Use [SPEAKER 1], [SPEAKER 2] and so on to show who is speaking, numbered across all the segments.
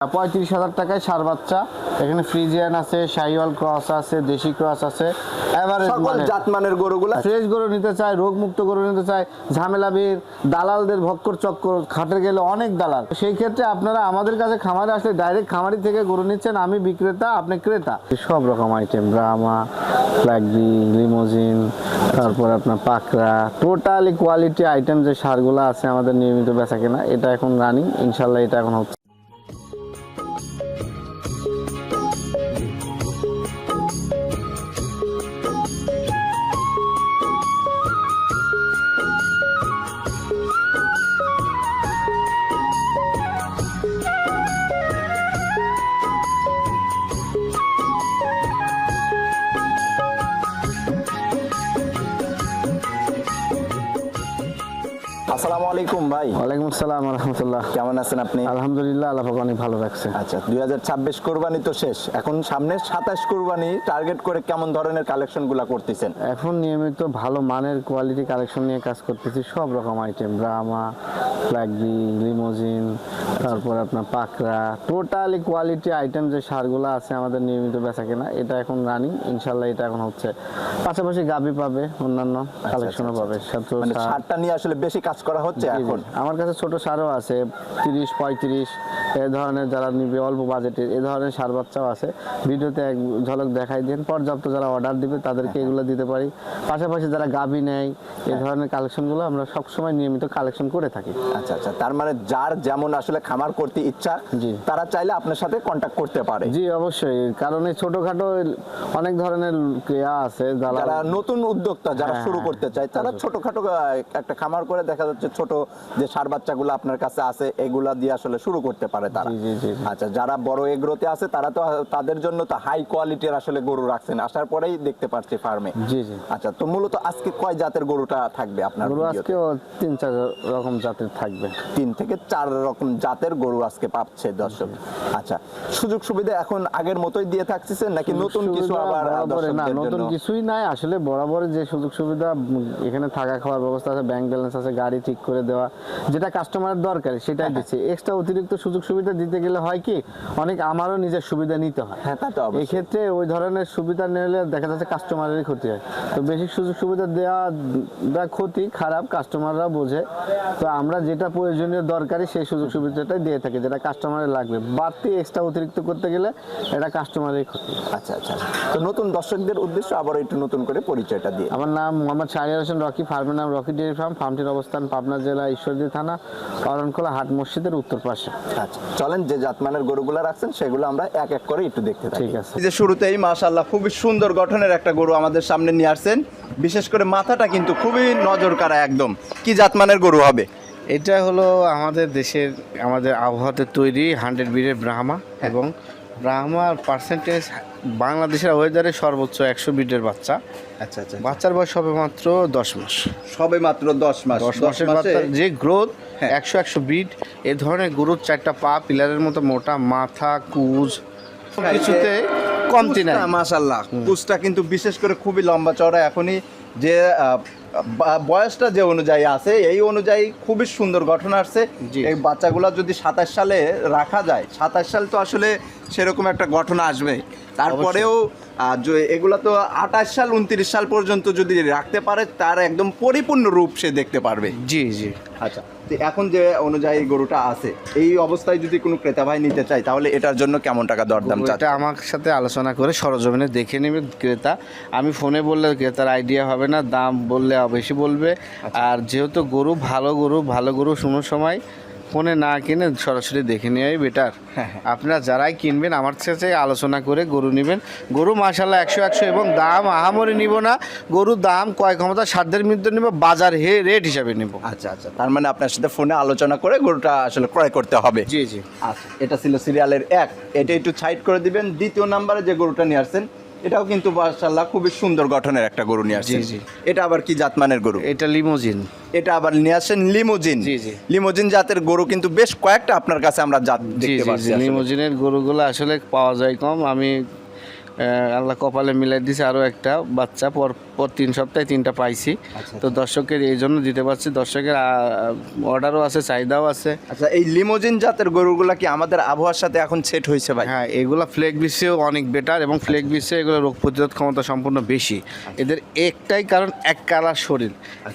[SPEAKER 1] 35,000 টাকায় সার বাচ্চা। এখানে ফ্রিজিয়ান আছে, শাহিওয়াল ক্রস আছে, দেশি ক্রস আছে, এভারেজ
[SPEAKER 2] সকল জাতমানের গরুগুলো।
[SPEAKER 1] ফ্রেশ গরু নিতে চায়, রোগমুক্ত গরু নিতে চায়, ঝামেলাবির দালালদের ভক্কর চক্কর খাটে গেলে অনেক দালাল। সেই ক্ষেত্রে আপনারা আমাদের কাছে খামারে আসলে ডাইরেক্ট খামারি থেকে গরু নিচ্ছেন, আমি বিক্রেতা, আপনি ক্রেতা। সব রকম আইটেম, ব্রাহ্মা, ফ্ল্যাগবি, লিমোজিন, তারপর আপনার পাকড়া, টোটালি কোয়ালিটি আইটেম যে সারগুলো আছে আমাদের নিয়মিত বেচা কেনা। এটা এখন রানিং, ইনশাল্লাহ এটা এখন হচ্ছে।
[SPEAKER 2] আসসালামু আলাইকুম ভাই।
[SPEAKER 1] ওয়ালাইকুম আসসালাম রহমতুল্লাহ।
[SPEAKER 2] কেমন আছেন আপনি?
[SPEAKER 1] আলহামদুলিল্লাহ, আল্লাহ পাক অনেক ভালো রাখছে।
[SPEAKER 2] আচ্ছা, 2026 কোরবানি তো শেষ, এখন সামনে 27 কোরবানি টার্গেট করে কেমন ধরনের কালেকশনগুলো করতেছেন?
[SPEAKER 1] এখন নিয়মিত ভালো মানের কোয়ালিটি কালেকশন নিয়ে কাজ করতেছি। সব রকম আইটেম, ব্রাহ্মা, ফ্ল্যাগবি, লিমোজিন, তারপর আপনার পাকড়া, টোটালি কোয়ালিটি আইটেম যে সারগুলো আছে আমাদের নিয়মিত বেচা কেনা। এটা এখন রানিং, ইনশাল্লাহ এটা এখন হচ্ছে। পাশাপাশি গাবি পাবে, অন্যান্য কালেকশনও পাবে।
[SPEAKER 2] মানে সারটা নিয়ে আসলে বেশি কাজ করা হচ্ছে এখন।
[SPEAKER 1] আমার কাছে ছোট সারও আছে, 30-35 এ ধরনের, যারা নিবে অল্প বাজেটের এ ধরনের সার বাচ্চাও আছে। ভিডিওতে এক ঝলক দেখাই দেন, পর্যাপ্ত যারা অর্ডার দিবে তাদেরকে এগুলো দিতে পারি। পাশাপাশি যারা গাবি নেয় এই ধরনের কালেকশনগুলো আমরা সবসময় নিয়মিত কালেকশন করে থাকি।
[SPEAKER 2] আচ্ছা আচ্ছা, তার মানে যার যেমন আসলে খামার করতে ইচ্ছা,
[SPEAKER 1] জি,
[SPEAKER 2] তারা চাইলে আপনার সাথে কন্ট্যাক্ট করতে পারে।
[SPEAKER 1] জি অবশ্যই, কারণ এই ছোটখাটো অনেক ধরনের ক্রিয়া আছে
[SPEAKER 2] যারা নতুন উদ্যোক্তা, যারা শুরু করতে চায়, তারা ছোটখাটো একটা খামার করে দেখা যাচ্ছে ছোট যে সার বাচ্চাগুলো আপনার কাছে আছে এগুলা দিয়ে আসলে শুরু করতে পারে তারা। আচ্ছা, যারা বড় এগ্রোতে আছে তারা তো, তাদের জন্য তো হাই কোয়ালিটির আসলে গরু রাখছেন, আসার পরেই দেখতে পাচ্ছি ফার্মে।
[SPEAKER 1] জি জি।
[SPEAKER 2] আচ্ছা, তো মূলত আজকে কয় জাতের গরুটা থাকবে আপনার?
[SPEAKER 1] গরু আজকে 3-4 রকম জাতের থাকবে।
[SPEAKER 2] 3 থেকে 4 রকম জাতের গরু আজকে পাচ্ছে দর্শক। আচ্ছা, সুযোগ সুবিধা এখন আগের মতোই দিয়ে থাকছেন নাকি নতুন কিছু আবার?
[SPEAKER 1] না, নতুন কিছুই নাই আসলে। বরাবর যে সুযোগ সুবিধা এখানে থাকা খাওয়ার ব্যবস্থা আছে, ব্যাংক ব্যালেন্স আছে, গাড়ি ঠিক করে দেওয়া, যেটা কাস্টমারের দরকার সেটাই দিচ্ছে। এক্সট্রা অতিরিক্ত সুযোগ সুবিধা দিতে গেলে হয় কি, অনেক আমারও নিজের সুবিধা নিতে হয়।
[SPEAKER 2] হ্যাঁ, তা তো অবশ্যই।
[SPEAKER 1] এই ক্ষেত্রে ওই ধরনের সুবিধা নিলে দেখা যাচ্ছে কাস্টমারেরই ক্ষতি হয়। তো বেশি সুযোগ সুবিধা দেওয়া ক্ষতি, খারাপ কাস্টমাররা বোঝে। তো আমরা যেটা প্রয়োজনীয় দরকারি সেই সুযোগ সুবিধাটাই দিয়ে থাকি, যেটা কাস্টমারের লাগবে। বাড়তি এক্সট্রা অতিরিক্ত করতে গেলে এটা কাস্টমারেরই ক্ষতি।
[SPEAKER 2] আচ্ছা আচ্ছা, তো নতুন দর্শকদের উদ্দেশ্যে আবার একটু নতুন করে পরিচয়টা দিয়ে।
[SPEAKER 1] আমার নাম মোহাম্মদ শাহরিয়ার হোসেন রকি, ফার্মের নাম রকি ডেয়ারি ফার্ম। ফার্মটির অবস্থান পাবনা জেলা ঈশ্বরদী থানা, অরণখোলা হাট মসজিদের উত্তর পাশে।
[SPEAKER 2] আচ্ছা, চলেন যে জাতমানের গরুগুলো রাখছেন সেগুলো আমরা এক এক করে একটু দেখতে থাকি।
[SPEAKER 1] ঠিক আছে।
[SPEAKER 2] এই যে শুরুতেই মাশাআল্লাহ খুবই সুন্দর গঠনের একটা গরু আমাদের সামনে নিয়ে আসছেন, বিশেষ করে মাথাটা কিন্তু খুবই নজর কাড়া একদম। কি জাতমানের গরু হবে?
[SPEAKER 1] এটা হলো আমাদের দেশের, আমাদের আবহাওয়াতে তৈরি 100 ব্রিডের ব্রাহ্মা, এবং ব্রাহ্মার পার্সেন্টেজ বাংলাদেশের ওয়েদারে সর্বোচ্চ 100 ব্রিডের বাচ্চা।
[SPEAKER 2] আচ্ছা আচ্ছা,
[SPEAKER 1] বাচ্চার বয়স হবে মাত্র 10 মাস।
[SPEAKER 2] সবে মাত্র 10 মাস।
[SPEAKER 1] 10 মাসের বাচ্চার যে গ্রোথ,
[SPEAKER 2] হ্যাঁ।
[SPEAKER 1] 100 ব্রিড এ ধরনের গরুর 4টা পা পিলারের মতো মোটা, মাথা, কুজ কিছুতে কমতি নাই।
[SPEAKER 2] মাশাআল্লাহ, কুচটা কিন্তু বিশেষ করে খুবই লম্বা চওড়া। এখনই যে বয়সটা যে অনুযায়ী আছে এই অনুযায়ী খুবই সুন্দর গঠন আসছে। এই বাচ্চাগুলো যদি 27 সালে রাখা যায়, 27 সাল তো আসলে সেরকম একটা গঠন আসবে। তারপরেও এগুলো তো 28 সাল 29 সাল পর্যন্ত যদি রাখতে পারে তার একদম পরিপূর্ণ রূপ সে দেখতে পারবে।
[SPEAKER 1] জি জি।
[SPEAKER 2] আচ্ছা, তো এখন যে অনুযায়ী গরুটা আছে এই অবস্থায় যদি কোনো ক্রেতা ভাই নিতে চায় তাহলে এটার জন্য কেমন টাকা দরদাম চাচ্ছে?
[SPEAKER 1] এটা আমার সাথে আলোচনা করে সরজমিনে দেখে নেবে ক্রেতা। আমি ফোনে বললে ক্রেতার আইডিয়া হবে না, দাম বললে বেশি বলবে। আর যেহেতু ভালো গরু কোনো সময় ফোনে না কিনে সরাসরি দেখে নেওয়াই বেটার। আপনারা যারাই কিনবেন আমার সাথে আলোচনা করে গরু নেবেন। গরু মাশাআল্লাহ 100 এবং দাম আহামরি নিব না, গরুর দাম ক্রয় ক্ষমতা সাধ্যের মধ্যে নিব, বাজার রেট হিসাবে নিব।
[SPEAKER 2] আচ্ছা আচ্ছা, তার মানে আপনার সাথে ফোনে আলোচনা করে গরুটা আসলে ক্রয় করতে হবে।
[SPEAKER 1] জি জি।
[SPEAKER 2] আচ্ছা, এটা ছিল সিরিয়ালের 1, এটা একটু সাইড করে দিবেন। দ্বিতীয় নম্বরে যে গরুটা নিয়ে আসছেন এটাও কিন্তু মাশাআল্লাহ খুবই সুন্দর গঠনের একটা গরু নিয়ে আসছেন।
[SPEAKER 1] জি জি।
[SPEAKER 2] এটা আবার কি জাতমানের গরু?
[SPEAKER 1] এটা লিমোজিন।
[SPEAKER 2] এটা আবার নিয়ে আসছেন লিমোজিন।
[SPEAKER 1] জি জি।
[SPEAKER 2] লিমোজিন জাতের গরু কিন্তু বেশ কয়েকটা আপনার কাছে আমরা জাত দেখতে পাচ্ছি।
[SPEAKER 1] লিমোজিনের গরুগুলো আসলে পাওয়া যায় কম। আমি আল্লাহ কপালে মিলাই দিছে আরও একটা বাচ্চা পর 3 সপ্তাহে 3টা পাইছি।
[SPEAKER 2] আচ্ছা।
[SPEAKER 1] তো দর্শকের এই জন্য দিতে পারছি, দর্শকের অর্ডারও আছে, চাহিদাও আছে।
[SPEAKER 2] আচ্ছা, এই লিমোজিন জাতের গরুগুলা কি আমাদের আবহাওয়ার সাথে এখন সেট হয়েছে ভাই?
[SPEAKER 1] হ্যাঁ, এগুলো ফ্লেক বিশ্বেও অনেক বেটার এবং ফ্লেক বিশ্বে এগুলো রোগ প্রতিরোধ ক্ষমতা সম্পূর্ণ বেশি। এদের একটাই কারণ, এক কালার শরীর,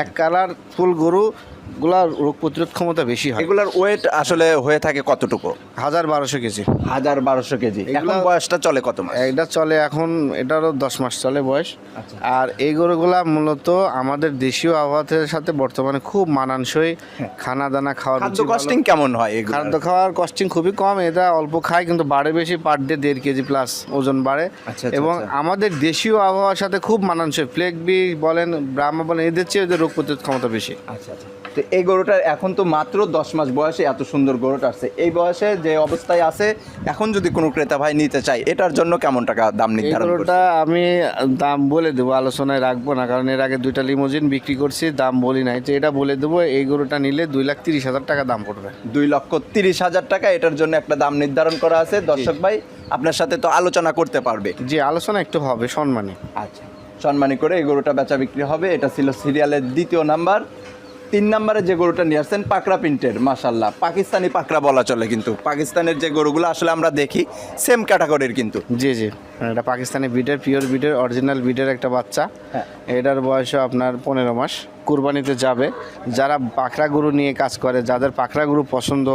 [SPEAKER 1] এক কালার ফুল গরুগুলা রোগ প্রতিরোধ ক্ষমতা বেশি হয়।
[SPEAKER 2] এগুলার ওয়েট আসলে হয়ে থাকে কতটুকু?
[SPEAKER 1] 1200 কেজি।
[SPEAKER 2] 1200 কেজি। এখন
[SPEAKER 1] এগুলা-
[SPEAKER 2] বয়সটা চলে কত মাস?
[SPEAKER 1] এটা চলে এখন, এটারও 10 মাস চলে বয়স।
[SPEAKER 2] আচ্ছা।
[SPEAKER 1] আর এই গরুগুলা মূলত আমাদের দেশীয় আবহাওয়ার সাথে বর্তমানে খুব মানানসই। খানা দানা খাওয়ার
[SPEAKER 2] খাদ্য
[SPEAKER 1] রুচি ভালো।
[SPEAKER 2] কস্টিং কেমন হয় এগুলো?
[SPEAKER 1] খাদ্য খাওয়ার কস্টিং খুবই কম, এটা অল্প খায় কিন্তু বাড়ে বেশি, পার ডে 1.5 কেজি প্লাস ওজন বাড়ে।
[SPEAKER 2] আচ্ছা,
[SPEAKER 1] এবং
[SPEAKER 2] আচ্ছা।
[SPEAKER 1] আমাদের দেশীয় আবহাওয়ার সাথে খুব মানানসই। ফ্লেক বি বলেন, ব্রাহ্মা বলেন, এদের চেয়ে এদের রোগ প্রতিরোধ ক্ষমতা বেশি।
[SPEAKER 2] আচ্ছা আচ্ছা। তো এই গরুটার এখন তো মাত্র 10 মাস বয়সে এত সুন্দর গরুটা আসছে। এই বয়সে যে অবস্থায় আছে, এখন যদি কোনো ক্রেতা ভাই নিতে চায়, এটার জন্য কেমন টাকা দাম
[SPEAKER 1] এই
[SPEAKER 2] নির্ধারণ করছে?
[SPEAKER 1] গরুটা আমি দাম বলে দেবো, আলোচনায় রাখবো না, কারণ এর আগে 2টা লিমোজিন বিক্রি করছি, দাম বলি নাই। তো এটা বলে দেবো, এই গরুটা নিলে 2,30,000 টাকা দাম পড়বে।
[SPEAKER 2] 2,30,000 টাকা এটার জন্য একটা দাম নির্ধারণ করা আছে। দর্শক ভাই আপনার সাথে তো আলোচনা করতে পারবে।
[SPEAKER 1] জি, আলোচনা একটু হবে, সম্মানী।
[SPEAKER 2] আচ্ছা, সম্মানী করে এই গরুটা বেচা বিক্রি হবে। এটা ছিল সিরিয়ালের 2য় নাম্বার। 3 নম্বরে যে গরুটা নিয়ে আসছেন পাকড়া প্রিন্টের, মাশাল্লাহ পাকিস্তানি পাকড়া বলা চলে, কিন্তু পাকিস্তানের যে গরুগুলো আসলে আমরা দেখি সেম ক্যাটাগরির কিন্তু।
[SPEAKER 1] জি জি, এটা পাকিস্তানি বিটের, পিওর বিটের, অরিজিনাল বিটের একটা বাচ্চা।
[SPEAKER 2] হ্যাঁ।
[SPEAKER 1] এটার বয়সও আপনার 15 মাস। কুরবানিতে যাবে। যারা পাকড়া গরু নিয়ে কাজ করে, যাদের পাকড়া গরু পছন্দ,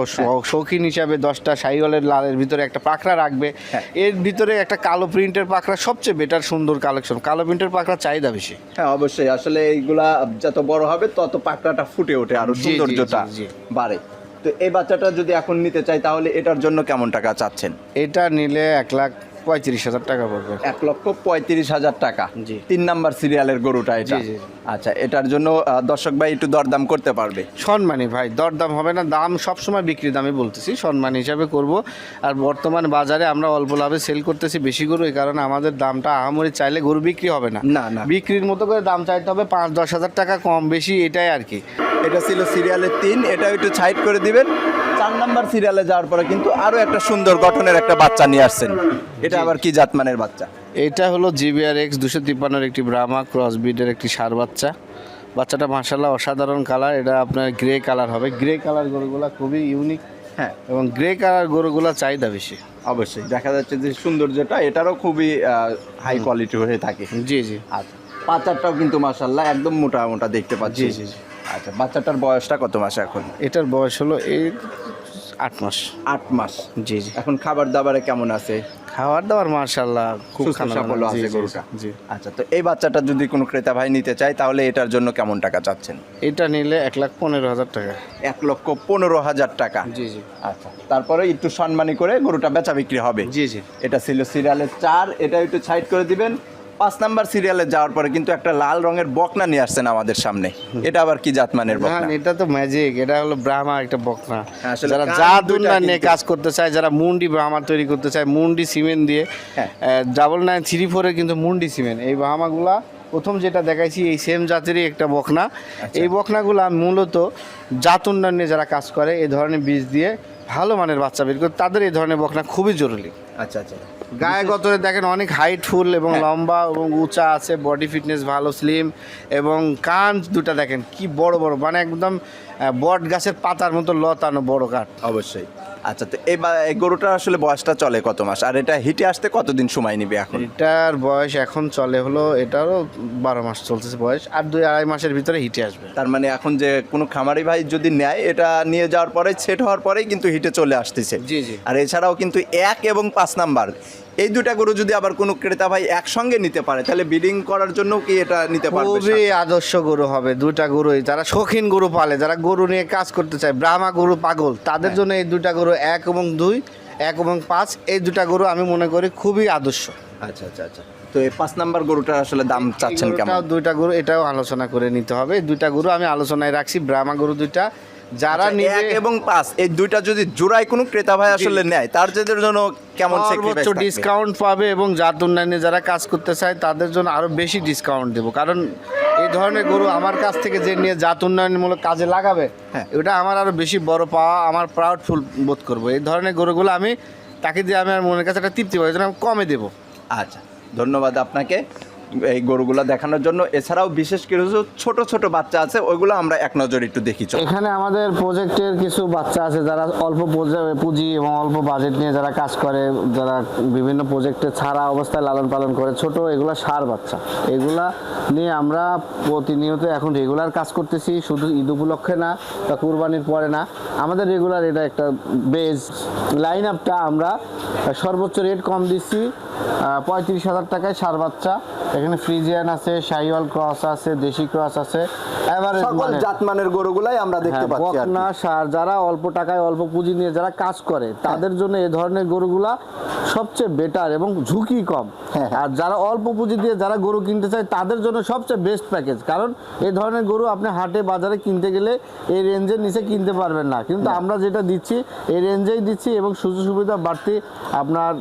[SPEAKER 1] শৌখিন হিসাবে 10টা শাহিওয়ালের লালের ভিতরে একটা পাকড়া রাখবে।
[SPEAKER 2] হ্যাঁ।
[SPEAKER 1] এর ভিতরে একটা কালো প্রিন্টের পাকড়া সবচেয়ে বেটার, সুন্দর কালেকশন। কালো প্রিন্টের পাকড়া চাহিদা বেশি।
[SPEAKER 2] হ্যাঁ অবশ্যই, আসলে এইগুলা যত বড় হবে তত পাকড়াটা ফুটে ওঠে, আরো
[SPEAKER 1] জি, জি,
[SPEAKER 2] সৌন্দর্যটা
[SPEAKER 1] জি, জি।
[SPEAKER 2] বাড়ে। তো এই বাচ্চাটা যদি এখন নিতে চাই তাহলে এটার জন্য কেমন টাকা চাচ্ছেন?
[SPEAKER 1] এটা নিলে 1,35,000 টাকা পড়বে।
[SPEAKER 2] 1,35,000 টাকা।
[SPEAKER 1] জি।
[SPEAKER 2] 3 নাম্বার সিরিয়ালের গরুটা এটা।
[SPEAKER 1] জি, জি।
[SPEAKER 2] আচ্ছা, এটার জন্য দর্শক ভাই একটু দরদাম করতে পারবে?
[SPEAKER 1] সম্মানী ভাই, দরদাম হবে না, দাম সবসময় বিক্রি দামে বলতেছি, সম্মান হিসাবে করব। আর বর্তমান বাজারে আমরা অল্প লাভে সেল করতেছি বেশি গরু, এই কারণে আমাদের দামটা আহামরি চাইলে গরু বিক্রি হবে না।
[SPEAKER 2] না, না।
[SPEAKER 1] বিক্রির মতো করে দাম চাইতে হবে, 5-10 হাজার টাকা কম বেশি, এটাই আর কি।
[SPEAKER 2] এটা ছিল সিরিয়ালের 3, এটা একটু সাইড করে দিবেন। 4 নাম্বার সিরিয়ালে যাওয়ার পরে কিন্তু আরো একটা সুন্দর গঠনের একটা বাচ্চা নিয়ে আসছেন। এটা আবার কি জাতমানের বাচ্চা?
[SPEAKER 1] এটা হলো GBRX 253 একটি ব্রাহ্মা ক্রস ব্রিডের একটি ষাঁড় বাচ্চা। বাচ্চাটা মাশাআল্লাহ অসাধারণ কালার, এটা আপনার গ্রে কালার হবে। গ্রে কালার গরুগুলা খুবই ইউনিক।
[SPEAKER 2] হ্যাঁ
[SPEAKER 1] এবং গ্রে কালার গরুগুলা চাহিদা বেশি।
[SPEAKER 2] অবশ্যই, দেখা যাচ্ছে যে সৌন্দর্যটা এটারও খুবই হাই কোয়ালিটি হয়ে থাকে।
[SPEAKER 1] জি জি।
[SPEAKER 2] আচ্ছা, বাচ্চাটাও কিন্তু মাশাআল্লাহ একদম মোটা মোটা দেখতে পাচ্ছি।
[SPEAKER 1] জি, জি, জি।
[SPEAKER 2] আচ্ছা, বাচ্চাটার বয়সটা কত মাস এখন?
[SPEAKER 1] এটার বয়স হলো এই 8 মাস।
[SPEAKER 2] 8 মাস।
[SPEAKER 1] জি জি।
[SPEAKER 2] এখন খাবার দাবারে কেমন আছে?
[SPEAKER 1] খাবার দাবার মাশাআল্লাহ খুব
[SPEAKER 2] সুস্থ
[SPEAKER 1] খানা
[SPEAKER 2] সাফল্য
[SPEAKER 1] দানা। জি,
[SPEAKER 2] আছে
[SPEAKER 1] জি,
[SPEAKER 2] গরুটা।
[SPEAKER 1] জি।
[SPEAKER 2] আচ্ছা, তো এই বাচ্চাটা যদি কোনো ক্রেতা ভাই নিতে চায় তাহলে এটার জন্য কেমন টাকা চাচ্ছেন?
[SPEAKER 1] এটা নিলে 1,15,000 টাকা।
[SPEAKER 2] 1,15,000 টাকা।
[SPEAKER 1] জি জি।
[SPEAKER 2] আচ্ছা, তারপরে একটু সম্মানী করে গরুটা বেচা বিক্রি হবে।
[SPEAKER 1] জি জি।
[SPEAKER 2] এটা ছিল সিরিয়ালের 4, এটা একটু সাইড করে দিবেন। 5 নাম্বার সিরিয়ালে যাওয়ার পরে কিন্তু একটা লাল রঙের বকনা নিয়ে আসছেন আমাদের সামনে। এটা আবার কি জাতমানের
[SPEAKER 1] না,
[SPEAKER 2] বকনা?
[SPEAKER 1] এটা তো ম্যাজিক, এটা হলো ব্রাহ্মা একটা বকনা।
[SPEAKER 2] আসলে
[SPEAKER 1] যারা
[SPEAKER 2] কান
[SPEAKER 1] জাদুর
[SPEAKER 2] দুইটা
[SPEAKER 1] নিয়ে
[SPEAKER 2] কিন্তু-
[SPEAKER 1] কাজ করতে চায়, যারা মুন্ডি ব্রাহ্মা তৈরি করতে চায়, মুন্ডি সিমেন্ট দিয়ে,
[SPEAKER 2] হ্যাঁ।
[SPEAKER 1] 9934 কিন্তু মুন্ডি সিমেন্ট, এই ব্রাহ্মাগুলা প্রথম যেটা দেখাইছি এই সেম জাতেরই একটা বকনা। এই বকনাগুলা মূলত জাত উন্নয়নে যারা কাজ করে, এই ধরনের বীজ দিয়ে ভালো মানের বাচ্চা বের করে, তাদের এই ধরনের বকনা খুবই জরুরি।
[SPEAKER 2] আচ্ছা আচ্ছা।
[SPEAKER 1] গায়ে গতরে দেখেন অনেক হাইটফুল এবং
[SPEAKER 2] হ্যাঁ।
[SPEAKER 1] লম্বা এবং উঁচা আছে, বডি ফিটনেস ভালো, স্লিম, এবং কান দুটা দেখেন কি বড় বড়, মানে একদম বট গাছের পাতার মতো লতানো বড় কাঠ।
[SPEAKER 2] অবশ্যই। আচ্ছা, তো এই গরুটার আসলে বয়সটা চলে কত মাস, আর এটা হিটে আসতে কতদিন সময় নেবে এখন?
[SPEAKER 1] এটার বয়স এখন চলে হলো, এটারও 12 মাস চলতেছে বয়স, আর 2-2.5 মাসের ভিতরে হিটে আসবে।
[SPEAKER 2] তার মানে এখন যে কোনো খামারি ভাই যদি নেয়, এটা নিয়ে যাওয়ার পরে সেট হওয়ার পরেই কিন্তু হিটে চলে আসতেছে।
[SPEAKER 1] জি, জি।
[SPEAKER 2] আর এছাড়াও কিন্তু 1 এবং 5 নাম্বার এই দুটা গরু যদি আবার কোনো ক্রেতা ভাই একসঙ্গে নিতে পারে তাহলে ব্রিডিং করার জন্য কি এটা নিতে পারবে?
[SPEAKER 1] খুবই আদর্শ গরু হবে, দুটা গরুই। যারা শৌখিন গরু পালে, যারা গরু নিয়ে কাজ করতে চায়, ব্রাহ্মা গরু পাগল, তাদের জন্য এই দুটা গরু 1 এবং 2, 1 এবং 5, এই দুটা গরু আমি মনে করি খুবই আদর্শ।
[SPEAKER 2] আচ্ছা আচ্ছা আচ্ছা। তো এই 5 নাম্বার গরুটার আসলে দাম চাচ্ছেন কেমন?
[SPEAKER 1] এটাও দুইটা গরু, এটাও আলোচনা করে নিতে হবে। এই দুইটা গরু আমি আলোচনায় রাখছি, ব্রাহ্মা গরু দুইটা। যারা
[SPEAKER 2] আচ্ছা,
[SPEAKER 1] নিবে
[SPEAKER 2] 1 এবং 5 এই দুইটা যদি জোড়ায় কোনো ক্রেতা ভাই আসলে নেয়, তার যাদের জন্য কেমন
[SPEAKER 1] সর্বোচ্চ ডিসকাউন্ট পাবে, এবং জাত উন্নয়নে যারা কাজ করতে চায় তাদের জন্য আরো বেশি ডিসকাউন্ট দেবো, কারণ এই ধরনের গরু আমার কাছ থেকে যে নিয়ে জাত উন্নয়নমূলক কাজে লাগাবে,
[SPEAKER 2] হ্যাঁ।
[SPEAKER 1] এটা আমার আরো বেশি বড় পাওয়া, আমার প্রাউডফুল বোধ করবো। এই ধরনের গরুগুলো আমি তাকে দিয়ে আমি আমার মনের কাছে একটা তৃপ্তি পাই, এই জন্য আমি কমে দেবো।
[SPEAKER 2] আচ্ছা, ধন্যবাদ আপনাকে এই গরুগুলা দেখানোর জন্য। এছাড়াও বিশেষ কিছু ছোট ছোট বাচ্চা আছে, ওইগুলো আমরা এক নজর একটু দেখি। চল।
[SPEAKER 1] এখানে আমাদের প্রজেক্টের কিছু বাচ্চা আছে যারা অল্প পুঁজি এবং অল্প বাজেট নিয়ে যারা কাজ করে, যারা বিভিন্ন প্রজেক্টে ছাড়া অবস্থায় লালন পালন করে, ছোট এগুলা ষাঁড় বাচ্চা, এগুলা নিয়ে আমরা প্রতিনিয়ত এখন রেগুলার কাজ করতেছি। শুধু ঈদ উপলক্ষে না বা কুরবানির পরে না, আমাদের রেগুলার এটা একটা বেজ লাইন আপটা। আমরা সর্বোচ্চ রেট কম দিচ্ছি 35,000 টাকায় ষাঁড় বাচ্চা। এখানে ফ্রিজিয়ান আছে, শাহিওয়াল ক্রস আছে, দেশি ক্রস আছে, এভারেজ
[SPEAKER 2] সকল জাতমানের গরুগুলাই আমরা দেখতে পাচ্ছি আর কি।
[SPEAKER 1] বকনা ষাঁড় যারা অল্প টাকায় অল্প পুঁজি নিয়ে যারা কাজ করে তাদের জন্য এই ধরনের গরুগুলা সবচেয়ে বেটার এবং ঝুঁকি কম। আর যারা অল্প পুঁজি দিয়ে যারা গরু কিনতে চায় তাদের জন্য সবচেয়ে বেস্ট প্যাকেজ, কারণ এই ধরনের গরু আপনি হাটে বাজারে কিনতে গেলে এই রেঞ্জের নিচে কিনতে পারবেন না, কিন্তু আমরা যেটা দিচ্ছি এই রেঞ্জেই দিচ্ছি এবং সুযোগ সুবিধা বাড়তি আপনার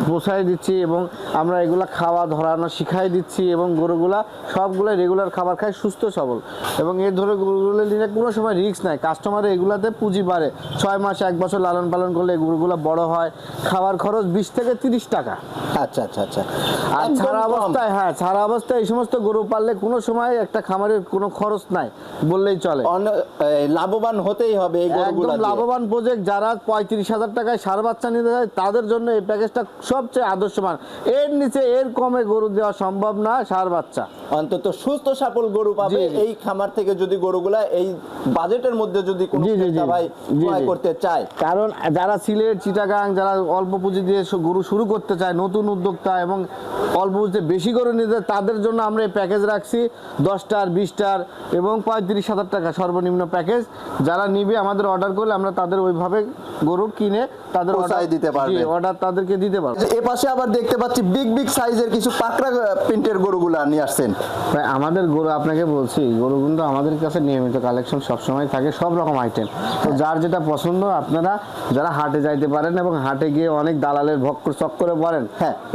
[SPEAKER 1] পোষায় দিচ্ছি এবং আমরা এগুলা খাওয়া ধরানো শিখাই দিচ্ছি এবং গরুগুলা সবগুলো রেগুলার খাবার খায়, সুস্থ সবল এবং এই ধরে গরুগুলো নিলে কোনো সময় রিস্ক নাই। কাস্টমারের এগুলাতে পুঁজি বাড়ে, 6 মাস 1 বছর লালন পালন করলে এই গরুগুলো বড় হয়। খাবার খরচ 20 থেকে 30 টাকা।
[SPEAKER 2] আচ্ছা আচ্ছা আচ্ছা।
[SPEAKER 1] আর ছাড়া অবস্থায় ছাড়া অবস্থায় এই সমস্ত গরু পাললে কোনো সময় একটা খামারের কোনো খরচ নাই বললেই চলে।
[SPEAKER 2] লাভবান হতেই হবে এই গরুগুলো।
[SPEAKER 1] একদম লাভবান প্রজেক্ট। যারা 35,000 টাকায় ষাঁড় বাচ্চা নিতে যায় তাদের জন্য এই প্যাকেজটা সবচেয়ে আদর্শমান। এর নিচে এর কমে গরু দেওয়া সম্ভব না ষাঁড় বাচ্চা।
[SPEAKER 2] অন্তত সুস্থ সফল গরু পাবে এই খামার থেকে যদি গরুগুলা এই বাজেটের মধ্যে যদি কোনো ক্রেতা ভাই ক্রয় করতে চায়।
[SPEAKER 1] কারণ যারা সিলেট চিটাগাং যারা অল্প পুঁজি দিয়ে গরু শুরু করতে চায়, নতুন উদ্যোক্তা এবং অল্প পুঁজিতে বেশি গরু নিতে, তাদের জন্য আমরা এই প্যাকেজ রাখছি 10টার 20টার এবং 35,000 টাকা সর্বনিম্ন প্যাকেজ। যারা নিবে আমাদের অর্ডার করলে আমরা তাদের ওইভাবে গরু কিনে তাদের
[SPEAKER 2] অর্ডার দিতে পারবে,
[SPEAKER 1] অর্ডার তাদেরকে দিতে পারবো।
[SPEAKER 2] এ পাশে আবার দেখতে পাচ্ছি বিগ বিগ সাইজের কিছু পাকড়া প্রিন্টের গরুগুলা নিয়ে আসছেন।
[SPEAKER 1] আমাদের গরু আপনাকে বলছি, গরু কিন্তু আমাদের কাছে নিয়মিত কালেকশন সবসময় থাকে, সব রকম আইটেম। তো যার যেটা পছন্দ আপনারা যারা হাটে যাইতে পারেন এবং হাটে গিয়ে অনেক দালালের ভক্কর চক্করে পড়েন,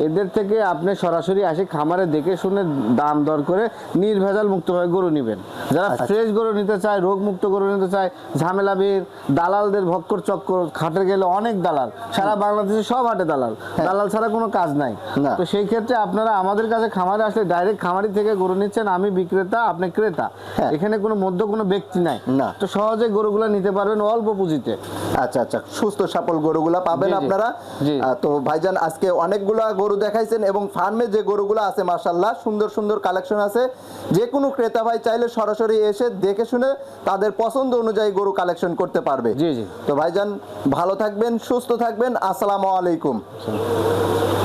[SPEAKER 1] এদের থেকে আপনি সরাসরি আসে খামারে দেখে শুনে দাম দর করে নির্ভেজাল মুক্তভাবে গরু নেবেন। যারা ফ্রেশ গরু নিতে চায়, রোগ মুক্ত গরু নিতে চায়, ঝামেলাবির দালালদের ভক্কর চক্কর, হাটে গেলে অনেক দালাল, সারা বাংলাদেশে সব হাটে দালাল, দালাল ছাড়া কোনো কাজ নাই। তো সেই ক্ষেত্রে আপনারা আমাদের কাছে খামারে আসলে ডাইরেক্ট খামারি থেকে গরু নিচ্ছেন, আমি বিক্রেতা আপনি ক্রেতা, এখানে কোনো মধ্য কোনো ব্যক্তি নাই। তো সহজে গরুগুলা নিতে পারবেন অল্প পুঁজিতে।
[SPEAKER 2] আচ্ছা আচ্ছা, সুস্থ সফল গরুগুলা পাবেন আপনারা। তো ভাইজান আজকে অনেকগুলা গরু দেখাইছেন এবং ফার্মে যে গরুগুলা আছে মাশাআল্লাহ সুন্দর সুন্দর কালেকশন আছে। যে কোনো ক্রেতা ভাই চাইলে সরাসরি এসে দেখে শুনে তাদের পছন্দ অনুযায়ী গরু কালেকশন করতে পারবে।
[SPEAKER 1] জি জি।
[SPEAKER 2] তো ভাইজান ভালো থাকবেন, সুস্থ থাকবেন, আসসালামু আলাইকুম।